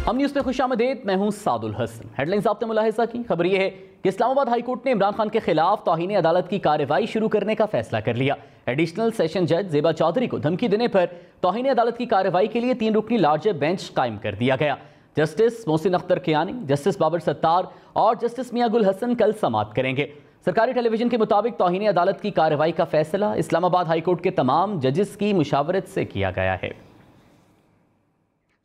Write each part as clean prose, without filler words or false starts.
हम न्यूज़ पे खुशामदीद, मैं हूं सादुल हसन। हेडलाइंस आपने मुलाहिजा की। खबर यह है कि इस्लामाबाद हाई कोर्ट ने इमरान खान के खिलाफ तौहीन अदालत की कार्रवाई शुरू करने का फैसला कर लिया। एडिशनल सेशन जज जेबा चौधरी को धमकी देने पर तौहीन अदालत की कार्रवाई के लिए 3 रुकनी लार्जर बेंच कायम कर दिया गया। जस्टिस मोहसिन अख्तर कियानी, जस्टिस बाबर सत्तार और जस्टिस मियां गुल हसन कल समाअत करेंगे। सरकारी टेलीविजन के मुताबिक तौहीन अदालत की कार्रवाई का फैसला इस्लामाबाद हाई कोर्ट के तमाम जजेस की मुशावरत से किया गया है।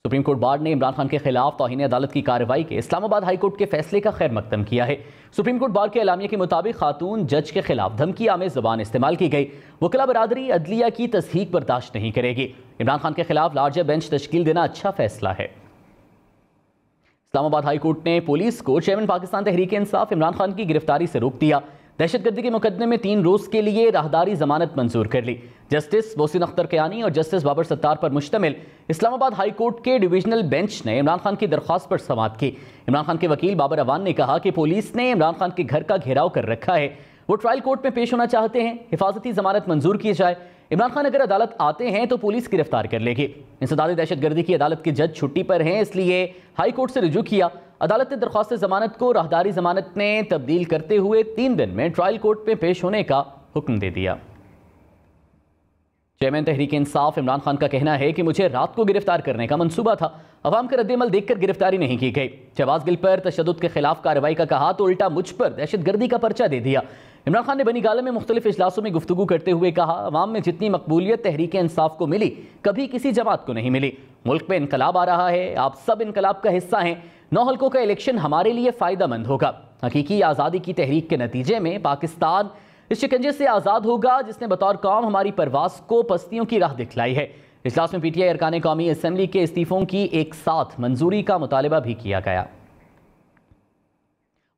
सुप्रीम कोर्ट बार ने इमरान खान के खिलाफ तौहीन अदालत की कार्रवाई के इस्लामाबाद हाई कोर्ट के फैसले का खैर मकदम किया है। सुप्रीम कोर्ट बार के एलामिया के मुताबिक खातून जज के खिलाफ धमकी आमेज ज़बान इस्तेमाल की गई। वकला बरादरी अदलिया की तस्दीक बर्दाश्त नहीं करेगी। इमरान खान के खिलाफ लार्जर बेंच तश्कील देना अच्छा फैसला है। इस्लामाबाद हाई कोर्ट ने पुलिस को चेयरमैन पाकिस्तान तहरीक इंसाफ इमरान खान की गिरफ्तारी से रोक दिया। दहशतगर्दी के मुकदमे में 3 रोज के लिए राहदारी जमानत मंजूर कर ली। जस्टिस मोहसिन अख्तर कियानी और जस्टिस बाबर सत्तार पर मुश्तमिल इस्लामाबाद हाई कोर्ट के डिवीजनल बेंच ने इमरान खान की दरख्वास्त पर समाअत की। इमरान खान के वकील बाबर अवान ने कहा कि पुलिस ने इमरान खान के घर का घेराव कर रखा है। वो ट्रायल कोर्ट में पेश होना चाहते हैं, हिफाजती जमानत मंजूर की जाए। इमरान खान अगर अदालत आते हैं तो पुलिस गिरफ्तार कर लेगी। इंसदादी दहशतगर्दी की अदालत के जज छुट्टी पर हैं, इसलिए हाई कोर्ट से रुजू किया। अदालत ने दरख्वास्त जमानत को राहदारी जमानत में तब्दील करते हुए 3 दिन में ट्रायल कोर्ट में पेश होने का हुक्म दे दिया। चेयरमैन तहरीक इंसाफ इमरान खान का कहना है कि मुझे रात को गिरफ्तार करने का मंसूबा था, अवाम का रद्देअमल देखकर गिरफ्तारी नहीं की गई। शहबाज गिल पर तशद्दुद के खिलाफ कार्रवाई का कहा तो उल्टा मुझ पर दहशतगर्दी का पर्चा दे दिया। इमरान खान ने बनी गाला में मुख्तलिफ इजलासों में गुफ्तगू करते हुए कहा, अवाम में जितनी मकबूलियत तहरीक इंसाफ को मिली कभी किसी जमात को नहीं मिली। मुल्क में इनकलाब आ रहा है, आप सब इनकलाब का हिस्सा हैं। 9 हल्कों का इलेक्शन हमारे लिए फ़ायदेमंद होगा। हकीकी आज़ादी की तहरीक के नतीजे में पाकिस्तान इस शिकंजे से आज़ाद होगा जिसने बतौर कौम हमारी परवास को पस्तियों की राह दिखलाई है। इजलास में PTI अरकान कौमी असम्बली के इस्तीफ़ों की एक साथ मंजूरी का मुतालबा भी किया गया।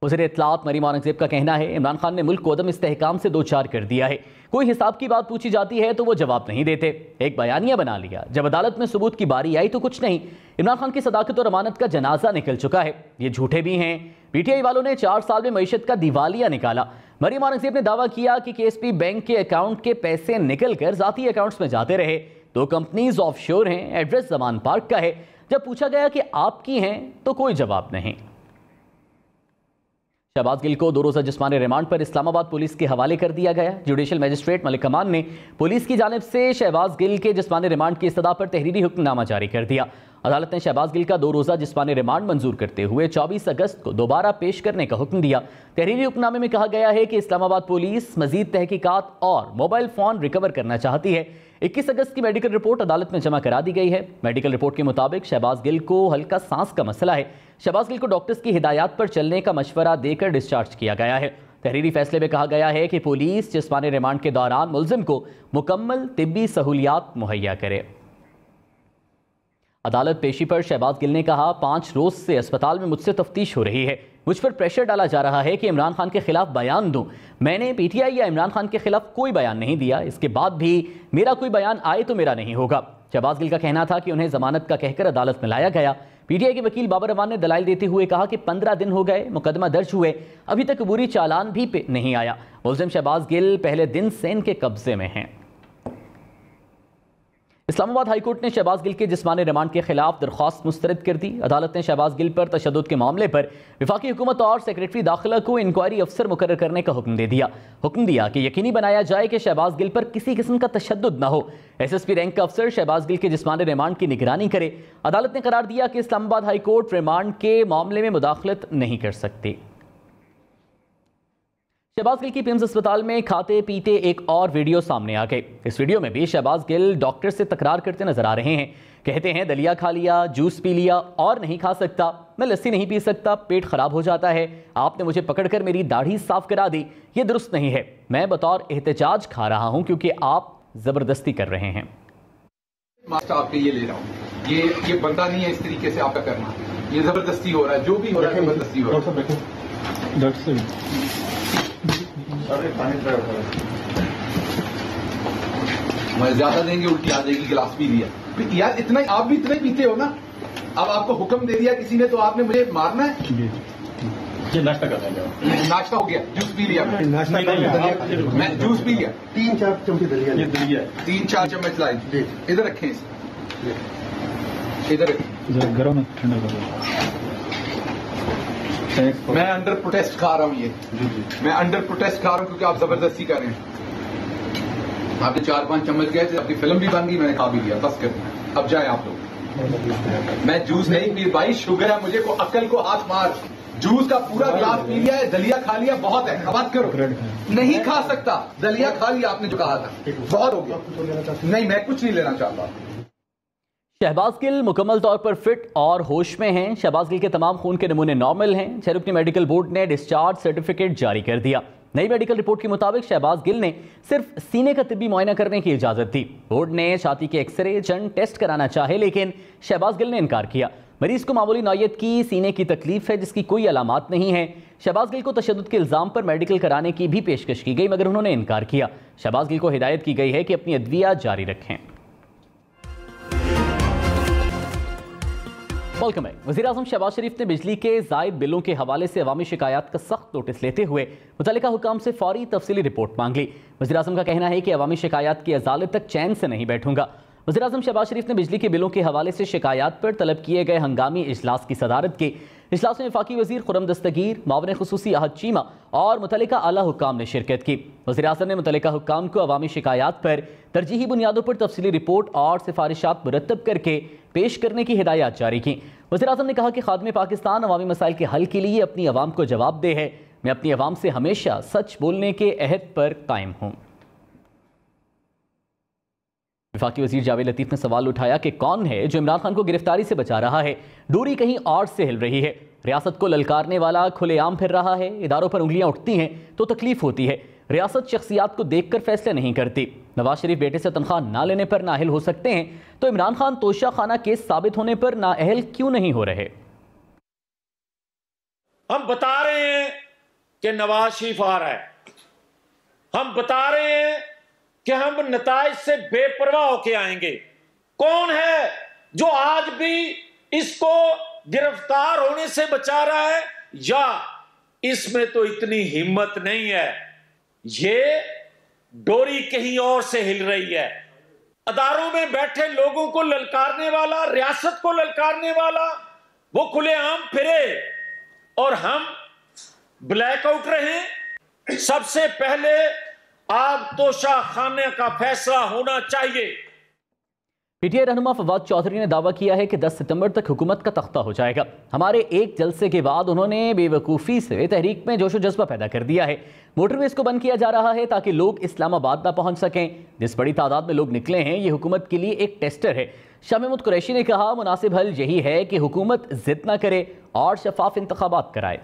वज़ीर इत्तलात मरीम औरंगज़ेब का कहना है, इमरान खान ने मुल्क को अदम इस्तेहकाम से 2 चार कर दिया है। कोई हिसाब की बात पूछी जाती है तो वो जवाब नहीं देते, एक बयानिया बना लिया। जब अदालत में सबूत की बारी आई तो कुछ नहीं। इमरान खान की सदाकत और अमानत का जनाजा निकल चुका है, ये झूठे भी हैं। PTI वालों ने 4 साल में मईशत का दिवालिया निकाला। मरीम औरंगज़ेब ने दावा किया कि KSP बैंक के अकाउंट के पैसे निकल कर जाती अकाउंट्स में जाते रहे। 2 कंपनीज ऑफशोर हैं, एड्रेस जमान पार्क का है। जब पूछा गया कि आपकी हैं तो कोई जवाब नहीं। शहबाज गिल को 2 रोज़ा जिस्मानी रिमांड पर इस्लामाबाद पुलिस के हवाले कर दिया गया। जुडिशल मजिस्ट्रेट मलिक कमान ने पुलिस की जानिब से शहबाज गिल के जिस्मानी रिमांड की इस्तदा पर तहरीरी हुक्मनामा जारी कर दिया। अदालत ने शहबाज गिल का 2 रोज़ा जिस्मानी रिमांड मंजूर करते हुए 24 अगस्त को दोबारा पेश करने का हुक्म दिया। तहरीरी हुक्मनामे में कहा गया है कि इस्लामाबाद पुलिस मजीद तहकीकात और मोबाइल फ़ोन रिकवर करना चाहती है। 21 अगस्त की मेडिकल रिपोर्ट अदालत में जमा करा दी गई है। मेडिकल रिपोर्ट के मुताबिक शहबाज गिल को हल्का सांस का मसला है। शहबाज गिल को डॉक्टर्स की हिदायत पर चलने का मशवरा देकर डिस्चार्ज किया गया है। तहरीरी फैसले में कहा गया है कि पुलिस जिस्मानी रिमांड के दौरान मुल्जिम को मुकम्मल तिब्बी सहूलियात मुहैया करे। अदालत पेशी पर शहबाज गिल ने कहा, 5 रोज से अस्पताल में मुझसे तफ्तीश हो रही है। मुझ पर प्रेशर डाला जा रहा है कि इमरान खान के खिलाफ बयान दूं। मैंने PTI या इमरान खान के खिलाफ कोई बयान नहीं दिया। इसके बाद भी मेरा कोई बयान आए तो मेरा नहीं होगा। शहबाज गिल का कहना था कि उन्हें जमानत का कहकर अदालत में लाया गया। PTI के वकील बाबर अवान ने दलाइल देते हुए कहा कि 15 दिन हो गए, मुकदमा दर्ज हुए, अभी तक अबूरी चालान भी नहीं आया। मुल्जिम शहबाज गिल पहले दिन से इनके कब्जे में हैं। इस्लामाबाद हाई कोर्ट ने शहबाज गिल के जिस्मानी रिमांड के खिलाफ दरख्वास्त मुस्तरद कर दी। अदालत ने शहबाज गिल पर तशद्दुद के मामले पर वफाकी हुकूमत और सेक्रेटरी दाखिला को इंक्वायरी अफसर मुकर्रर करने का हुक्म दिया कि यकीनी बनाया जाए कि शहबाज गिल पर किसी किस्म का तशद्दुद न हो। SSP रैंक का अफसर शहबाज गिल के जिस्मानी रिमांड की निगरानी करे। अदालत ने करार दिया कि इस्लामाबाद हाई कोर्ट रिमांड के मामले में मुदाखलत नहीं कर सकती। शहबाज गिल की पिम्स अस्पताल में खाते पीते एक और वीडियो सामने आ गई। इस वीडियो में भी शहबाज गिल डॉक्टर से तकरार करते नजर आ रहे हैं। कहते हैं, दलिया खा लिया, जूस पी लिया और नहीं खा सकता, मैं लस्सी नहीं पी सकता, पेट खराब हो जाता है। आपने मुझे पकड़कर मेरी दाढ़ी साफ करा दी, ये दुरुस्त नहीं है। मैं बतौर एहतजाज खा रहा हूं क्योंकि आप जबरदस्ती कर रहे हैं। मास्टर आपके ये ले रहा हूँ, ये बनता नहीं है इस तरीके से आपका करना। ये जबरदस्ती हो रहा है, जो भी हो रहा है जबरदस्ती हो रहा है। मैं ज्यादा देंगे उल्टी आ जाएगी, गिलास पी लिया। यार इतना आप भी इतना ही पीते हो ना। अब आपको हुक्म दे दिया किसी ने तो आपने मुझे मारना है। ये नाश्ता कर रहे हैं। नाश्ता हो गया, जूस पी लिया। मैं जूस पी लिया। 3-4 चम्मच दलिया। 3-4 चम्मच लाई, इधर रखें इसे। इधर घरों में ठंडा कर मैं अंडर प्रोटेस्ट खा रहा हूँ ये मैं अंडर प्रोटेस्ट खा रहा हूँ क्योंकि आप जबरदस्ती कर रहे हैं। आपने 4-5 चम्मच गए थे, अपनी फिल्म भी बन गई, मैंने खा भी लिया, बस कर। अब जाए आप लोग। मैं जूस नहीं पी भाई, शुगर है मुझे, को अकल को हाथ मार। जूस का पूरा गिलास पी लिया है, दलिया खा लिया, बहुत है, बात करो। नहीं खा सकता, दलिया खा लिया आपने जो कहा था, बहुत हो गया। नहीं, मैं कुछ नहीं लेना चाहता। शहबाज गिल मुकम्मल तौर पर फिट और होश में हैं। शहबाज गिल के तमाम खून के नमूने नॉर्मल हैं। 6 रुकनी मेडिकल बोर्ड ने डिस्चार्ज सर्टिफिकेट जारी कर दिया। नई मेडिकल रिपोर्ट के मुताबिक शहबाज गिल ने सिर्फ सीने का तिब्बी मुआयना करने की इजाजत दी। बोर्ड ने छाती के एक्सरे चंड टेस्ट कराना चाहे, लेकिन शहबाज गिल ने इनकार किया। मरीज को मामूली नौयत की सीने की तकलीफ है जिसकी कोई अलामात नहीं है। शहबाज गिल को तशद्दुद के इल्जाम पर मेडिकल कराने की भी पेशकश की गई, मगर उन्होंने इनकार किया। शहबाज गिल को हिदायत की गई है कि अपनी अदविया जारी रखें। वेलकम है। वज़ीर-ए-आज़म शहबाज शरीफ ने बिजली के ज़ायद बिलों के हवाले से अवामी शिकायत का सख्त नोटिस लेते हुए मुतल्लिका हुकाम से फौरी तफसीली रिपोर्ट मांग ली। वज़ीर-ए-आज़म का कहना है कि अवामी शिकायत की अदालत तक चैन से नहीं बैठूंगा। वज़ीर-ए-आज़म शहबाज शरीफ ने बिजली के बिलों के हवाले से शिकायत पर तलब किए गए हंगामी इजलास की सदारत की। इजलास में वफाकी वज़ीर खुर्रम दस्तगीर, मावने खुसूसी अहद चीमा और मुतल्लिका आला हुक्काम ने शिरकत की। वज़ीर-ए-आज़म ने मुतल्लिका हुक्काम को अवामी शिकायत पर तरजीही बुनियादों पर तफसीली रिपोर्ट और सिफारिशात मुरतब करके पेश करने की हिदायत जारी की। वज़ीर-ए-आज़म ने कहा कि खादिम पाकिस्तान अवामी मसाइल के हल के लिए अपनी अवाम को जवाबदेह है। मैं अपनी अवाम से हमेशा सच बोलने के अहद पर कायम हूँ। वफाकी वज़ीर जावेद लतीफ़ ने सवाल उठाया कि कौन है जो इमरान खान को गिरफ्तारी से बचा रहा है। दूरी कहीं और से हिल रही है। रियासत को ललकारने वाला खुलेआम फिर रहा है। इदारों पर उंगलियां उठती हैं तो तकलीफ होती है। रियासत शख्सियात को देखकर फैसले नहीं करती। नवाज शरीफ बेटे से तनख्वाह ना लेने पर नाअहल हो सकते हैं, तो इमरान खान तोशा खाना केस साबित होने पर नाअहल क्यों नहीं हो रहे? हम बता रहे हैं कि नवाज शरीफ आ रहा है, हम बता रहे हैं कि हम नताइज से बेपरवाह होके आएंगे। कौन है जो आज भी इसको गिरफ्तार होने से बचा रहा है? या इसमें तो इतनी हिम्मत नहीं है, ये डोरी कहीं और से हिल रही है। अदारों में बैठे लोगों को ललकारने वाला, रियासत को ललकारने वाला वो खुलेआम फिरे और हम ब्लैकआउट रहे। सबसे पहले आप तोशा खाने का फैसला होना चाहिए। पीटीआई रहनुमा फवाद चौधरी ने दावा किया है कि 10 सितंबर तक हुकूमत का तख्ता हो जाएगा। हमारे एक जलसे के बाद उन्होंने बेवकूफ़ी से तहरीक में जोशो जज्बा पैदा कर दिया है। मोटरवेज को बंद किया जा रहा है ताकि लोग इस्लामाबाद ना पहुंच सकें। जिस बड़ी तादाद में लोग निकले हैं, ये हुकूमत के लिए एक टेस्टर है। शाह महमूद कुरैशी ने कहा, मुनासिब हल यही है कि हुकूमत जिद ना करे और शफाफ इंतखाबात कराए।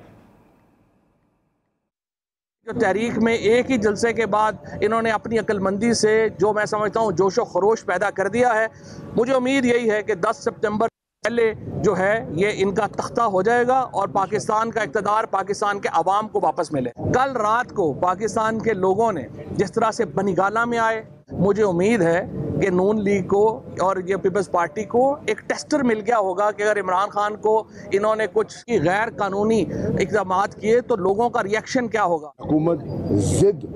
जो तहरीक में एक ही जलसे के बाद इन्होंने अपनी अक्लमंदी से जो मैं समझता हूँ जोशो खरोश पैदा कर दिया है, मुझे उम्मीद यही है कि 10 सितंबर पहले जो है ये इनका तख्ता हो जाएगा और पाकिस्तान का इक़्तिदार पाकिस्तान के अवाम को वापस मिले। कल रात को पाकिस्तान के लोगों ने जिस तरह से बनीगाला में आए, मुझे उम्मीद है कि नून लीग को और ये पीपल्स पार्टी को एक टेस्टर मिल गया होगा कि अगर इमरान खान को इन्होंने कुछ गैर कानूनी इक़दाम किए तो लोगों का रिएक्शन क्या होगा। हुकूमत जिद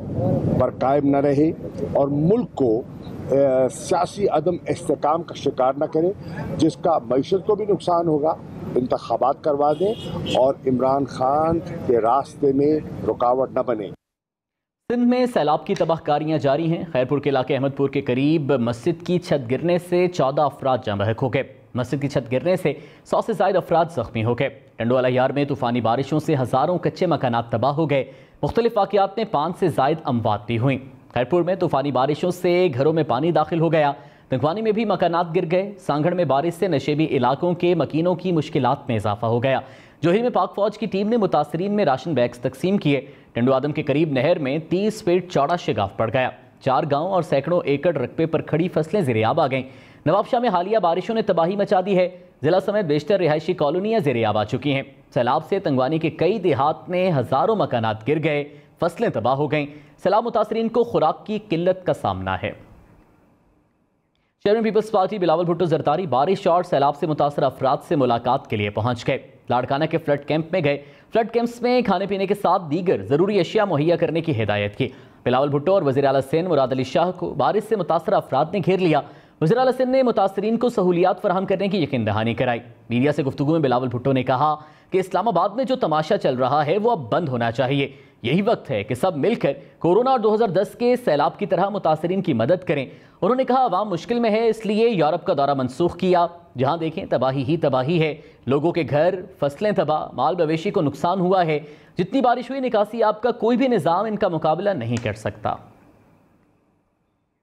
पर कायम न रहे और मुल्क को सियासी अदम इस्तेकाम का शिकार न करे, जिसका मईशत को भी नुकसान होगा। इंतखाबात करवा दें और इमरान खान के रास्ते में रुकावट न बने। सिंध में सैलाब की तबाहकारियां जारी हैं। खैरपुर के इलाके अहमदपुर के करीब मस्जिद की छत गिरने से 14 अफराद जाँ बहक हो गए। मस्जिद की छत गिरने से 100 से ज़ायद अफराद जख्मी हो गए। टंडोवाला यार में तूफ़ानी बारिशों से हज़ारों कच्चे मकानात तबाह हो गए। मुख्तलिफ वाक़यात में 5 से ज़ायद अमवात भी हुई। खैरपुर में तूफ़ानी बारिशों से घरों में पानी दाखिल हो गया। तंगवानी में भी मकानात गिर गए। सांगड़ में बारिश से नशेबी इलाकों के मकीनों की मुश्किलात में इजाफा हो गया। जोही में पाक फौज की टीम ने मुतासरीन में राशन बैग्स तकसीम किए। टंडो आदम के करीब नहर में 30 फीट चौड़ा शिगाफ पड़ गया। 4 गांव और सैकड़ों एकड़ रकबे पर खड़ी फसलें ज़ेर-ए-आब आ गईं। नवाबशाह में हालिया बारिशों ने तबाही मचा दी है। जिला समेत बेशतर रिहायशी कॉलोनियाँ ज़ेर-ए-आब आ चुकी हैं। सैलाब से तंगवानी के कई देहात में हज़ारों मकानात गिर गए, फसलें तबाह हो गईं। सैलाब मुतासरीन को खुराक की किल्लत का सामना है। Chairman Peoples Party Bilawal Bhutto Zardari बारिश और सैलाब से मुतासर अफराद से मुलाकात के लिए पहुंच गए। लाड़काना के फ्लड कैंप में गए। फ्लड कैंप्स में खाने पीने के साथ दीगर ज़रूरी अशिया मुहैया करने की हिदायत की। बिलावल भुट्टो और वज़ीर आला सिंध मुराद अली शाह को बारिश से मुतासर अफराद ने घेर लिया। वज़ीर आला सिंध ने मुतासरीन को सहूलियात फराहम करने की यकीन दहानी कराई। मीडिया से गुफ्तगू में बिलावल भुट्टो ने कहा कि इस्लामाबाद में जो तमाशा चल रहा है वो अब बंद होना चाहिए। यही वक्त है कि सब मिलकर कोरोना और 2010 के सैलाब की तरह मुतासरीन की मदद करें। उन्होंने कहा अवाम मुश्किल में है, इसलिए यूरोप का दौरा मनसूख किया। जहां देखें तबाही ही तबाही है, लोगों के घर, फसलें तबाह, माल मवेशी को नुकसान हुआ है। जितनी बारिश हुई, निकासी आपका कोई भी निज़ाम इनका मुकाबला नहीं कर सकता।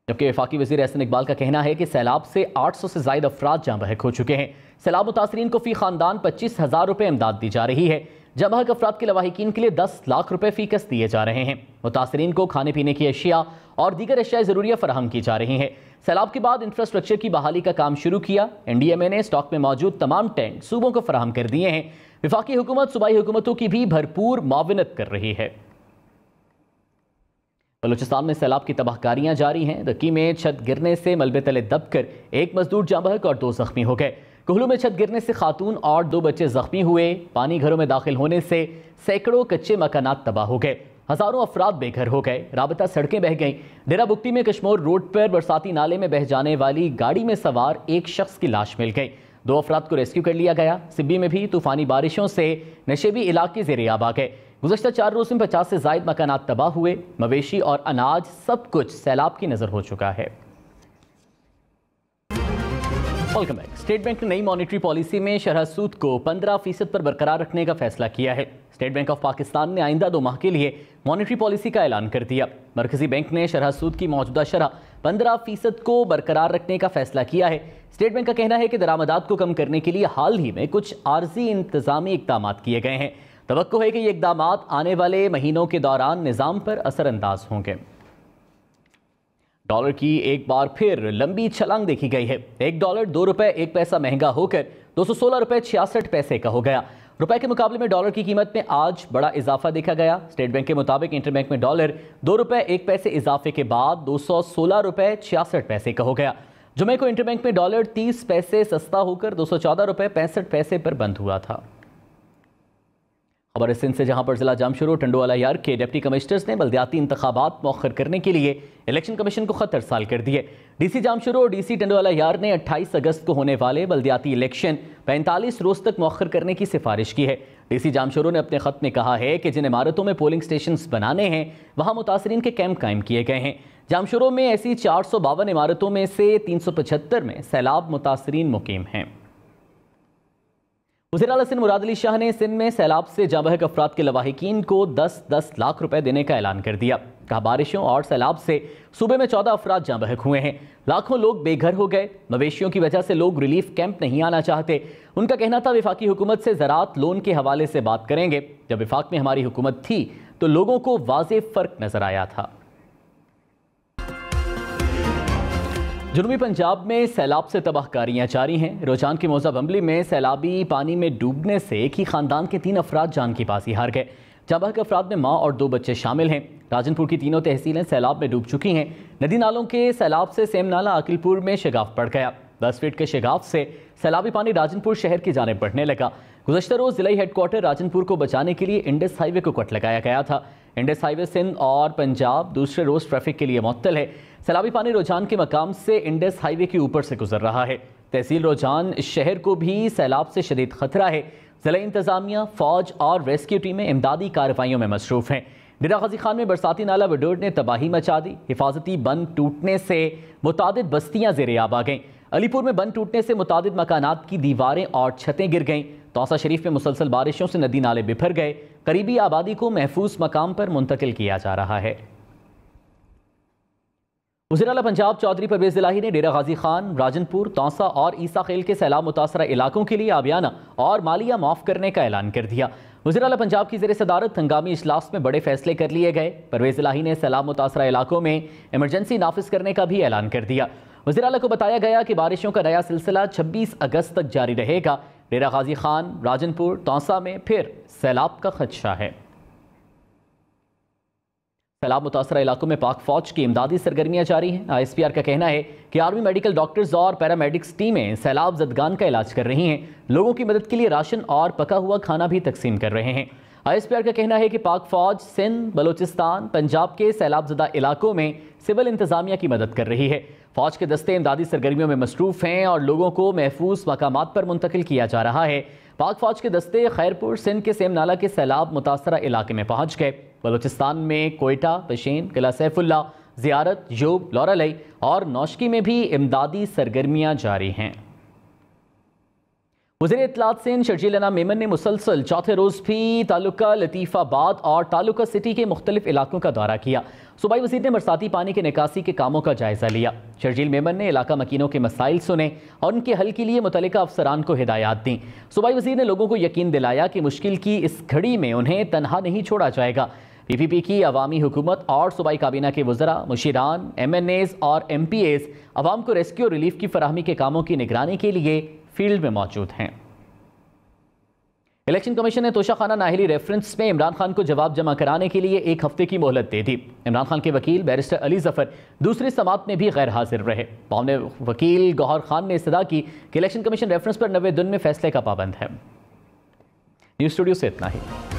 जबकि वफाकी वज़ीर एहसन इकबाल का कहना है कि सैलाब से 800 से ज़ायद अफराद जाँ बहक हो चुके हैं। सैलाब मुतासरीन को फ़ी ख़ानदान 25,000 रुपये इमदाद दी जा रही है। जाँ बहक अफराद के लवाहिकीन के लिए 10 लाख रुपये फ़ी कस दिए जा रहे हैं। मुतासरीन को खाने पीने की अशिया और दीगर अशिया ज़रूरिया फराहम की जा रही हैं। सैलाब के बाद इंफ्रास्ट्रक्चर की बहाली का काम शुरू किया। NDMA ने स्टॉक में मौजूद तमाम टेंट सूबों को फराहम कर दिए हैं। वफाकी हुकूमत सूबाई हुकूमतों की भी भरपूर मुआवनत कर रही है। बलूचिस्तान में सैलाब की तबाहकारियां जारी हैं। दक्की में छत गिरने से मलबे तले दबकर एक मजदूर जाँ बहक और 2 जख्मी हो गए। कोहलू में छत गिरने से खातून और 2 बच्चे जख्मी हुए। पानी घरों में दाखिल होने से सैकड़ों कच्चे मकानात तबाह हो गए। हजारों अफराद बेघर हो गए। राबता सड़कें बह गईं। डेरा बुगटी में कश्मोर रोड पर बरसाती नाले में बह जाने वाली गाड़ी में सवार एक शख्स की लाश मिल गई। 2 अफराद को रेस्क्यू कर लिया गया। सिब्बी में भी तूफानी बारिशों से नशेबी इलाके ज़ेर-ए-आब आ गए। गुज़श्ता 4 रोज़ में 50 से ज़ायद मकानात तबाह हुए। मवेशी और अनाज सब कुछ सैलाब की नज़र हो चुका है। Welcome back. स्टेट बैंक ने नई मॉनेटरी पॉलिसी में शरह सूद को 15% पर बरकरार रखने का फैसला किया है। स्टेट बैंक ऑफ पाकिस्तान ने आइंदा 2 माह के लिए मॉनेटरी पॉलिसी का ऐलान कर दिया। मरकजी बैंक ने शरह सूद की मौजूदा शरह 15% को बरकरार रखने का फैसला किया है। स्टेट बैंक का कहना है कि दरामदात को कम करने के लिए हाल ही में कुछ आर्जी इंतजामी इकदाम किए गए हैं। तवक्को है कि ये इकदाम आने वाले महीनों के दौरान निज़ाम पर असरअंदाज होंगे। डॉलर की एक बार फिर लंबी छलांग देखी गई है। $1 2 रुपए 1 पैसा महंगा होकर 216 रुपए 66 पैसे का हो गया। रुपए के मुकाबले में डॉलर की कीमत में आज बड़ा इजाफा देखा गया। स्टेट बैंक के मुताबिक इंटरबैंक में डॉलर 2 रुपए 1 पैसे इजाफे के बाद 216 रुपए 66 पैसे का हो गया। जुमे को इंटरबैंक में डॉलर 30 पैसे सस्ता होकर 214 रुपए 65 पैसे पर बंद हुआ था। खबर सिंध से, जहां पर जिला जामशोरो टंडोवाला यार के डिप्टी कमिश्नर्स ने बल्दियाती इंतखाबात मौखर करने के लिए इलेक्शन कमीशन को खत अरसाल कर दिए। DC जामशोरो और DC टंडोवाला यार ने 28 अगस्त को होने वाले बल्दियाती इलेक्शन 45 रोज तक मौखर करने की सिफारिश की है। DC जामशोरो ने अपने खत में कहा है कि जिन इमारतों में पोलिंग स्टेशन बनाने हैं वहां मुतासरीन के कैंप कायम किए गए हैं। जामशोरो में ऐसी 452 इमारतों में से 375 में सैलाब मुतासरीन मुकीम हैं। वज़ीर आला सिंध मुराद अली शाह ने सिंध में सैलाब से जाँ बहक अफराद के लवाहिकीन को 10-10 लाख रुपए देने का ऐलान कर दिया। कहा बारिशों और सैलाब से सूबे में 14 अफराद जाँ बहक हुए हैं। लाखों लोग बेघर हो गए। मवेशियों की वजह से लोग रिलीफ कैंप नहीं आना चाहते। उनका कहना था वफाकी हुकूमत से ज़राअत लोन के हवाले से बात करेंगे। जब वफाक में हमारी हुकूमत थी तो लोगों को वाज़ेह फ़र्क नजर आया था। जनूबी पंजाब में सैलाब से तबाहकारियां जारी हैं। रोजान की मौजा बम्बली में सैलाबी पानी में डूबने से एक ही खानदान के 3 अफराद जान की बाजी हार गए। जाँ बहक अफराद में माँ और 2 बच्चे शामिल हैं। राजनपुर की तीनों तहसीलें सैलाब में डूब चुकी हैं। नदी नालों के सैलाब से सेम नाला आकिलपुर में शगाफ पड़ गया। 10 फीट के शगाफ से सैलाबी पानी राजनपुर शहर की जानिब बढ़ने लगा। गुज़श्ता रोज़ जिला हेडक्वार्टर राजनपुर को बचाने के लिए इंडस हाईवे को कट लगाया गया था। इंडस हाईवे सिंध और पंजाब दूसरे रोज़ ट्रैफिक के लिए मुअत्तल है। सैलाबी पानी रोजान के मकाम से इंडस हाईवे के ऊपर से गुजर रहा है। तहसील रोजान शहर को भी सैलाब से शदीद खतरा है। जिला इंतजामिया, फौज और रेस्क्यू टीमें इमदादी कार्रवाइयों में मसरूफ हैं। डेरा गाजी खान में बरसाती नाला वडोड ने तबाही मचा दी। हिफाजती बंद टूटने से मुतादिद बस्तियां ज़ेर-ए-आब आ गईं। अलीपुर में बंद टूटने से मुतादिद मकानात की दीवारें और छतें गिर गईं। तौसा शरीफ में मुसलसल बारिशों से नदी नाले बिफर गए। करीबी आबादी को महफूज मकाम पर मुंतकिल किया जा रहा है। वज़ीर आला पंजाब चौधरी परवेज़ इलाही ने डेरा गाजी खान, राजनपुर, तौसा और ईसा खेल के सैलाब मुतासरा इलाकों के लिए आबियाना और मालिया माफ़ करने का ऐलान कर दिया। वज़ीर आला पंजाब की ज़ेर सदारत हंगामी इजलास में बड़े फैसले कर लिए गए। परवेज़ इलाही ने सैलाब मुतासरा इलाकों में इमरजेंसी नाफिज करने का भी ऐलान कर दिया। वज़ीर आला को बताया गया कि बारिशों का नया सिलसिला 26 अगस्त तक जारी रहेगा। डेरा गाजी खान, राजनपुर, तौसा में फिर सैलाब का खदशा है। सैलाब मुतासरा इलाकों में पाक फौज की इमदादी सरगर्मियां जारी हैं। ISPR का कहना है कि आर्मी मेडिकल डॉक्टर्स और पैरामेडिक्स टीमें सैलाब जदगान का इलाज कर रही हैं। लोगों की मदद के लिए राशन और पका हुआ खाना भी तकसीम कर रहे हैं। ISPR का कहना है कि पाक फौज सिंध, बलोचिस्तान, पंजाब के सैलाब ज़दा इलाकों में सिविल इंतजामिया की मदद कर रही है। फौज के दस्ते इमदादी सरगर्मियों में मसरूफ हैं और लोगों को महफूज मकामात पर मुंतकिल किया जा रहा है। पाक फौज के दस्ते खैरपुर सिंध के सेम नाला के सैलाब मुतासरा इलाके में पहुंच गए। बलूचिस्तान में कोयटा, पशेन, किला सैफुल्ला, ज़ियारत, यूब, लौरालई और नौशकी में भी इमदादी सरगर्मियां जारी हैं। वज़ीर इत्तलात सिंध शर्जील अनाम मेमन ने मुसलसल चौथे रोज़ भी तालुका लतीफ़ाबाद और तालुका सिटी के मुख्तलिफ इलाकों का दौरा किया। सूबाई वज़ीर ने बरसाती पानी के निकासी के कामों का जायज़ा लिया। शर्जील मेमन ने इलाका मकीनों के मसाइल सुने और उनके हल के लिए मुतल्लिका अफसरान को हिदायत दी। सूबाई वज़ीर ने लोगों को यकीन दिलाया कि मुश्किल की इस घड़ी में उन्हें तनहा नहीं छोड़ा जाएगा। PPP की अवामी हुकूमत और सूबाई काबीना के वज़रा, मुशीरान, MNAs और MPAs अवाम को रेस्क्यू और रिलीफ की फराहमी के कामों की निगरानी के लिए फील्ड में मौजूद हैं। इलेक्शन कमीशन ने तोशाखाना नाहिली रेफरेंस में इमरान खान को जवाब जमा कराने के लिए 1 हफ्ते की मोहलत दे दी। इमरान खान के वकील बैरिस्टर अली जफर दूसरी समात में भी गैर हाजिर रहे। मामले वकील गौहर खान ने इस्तदा की कि इलेक्शन कमीशन रेफरेंस पर 90 दिन में फैसले का पाबंद है। न्यूज़ स्टूडियो से इतना ही।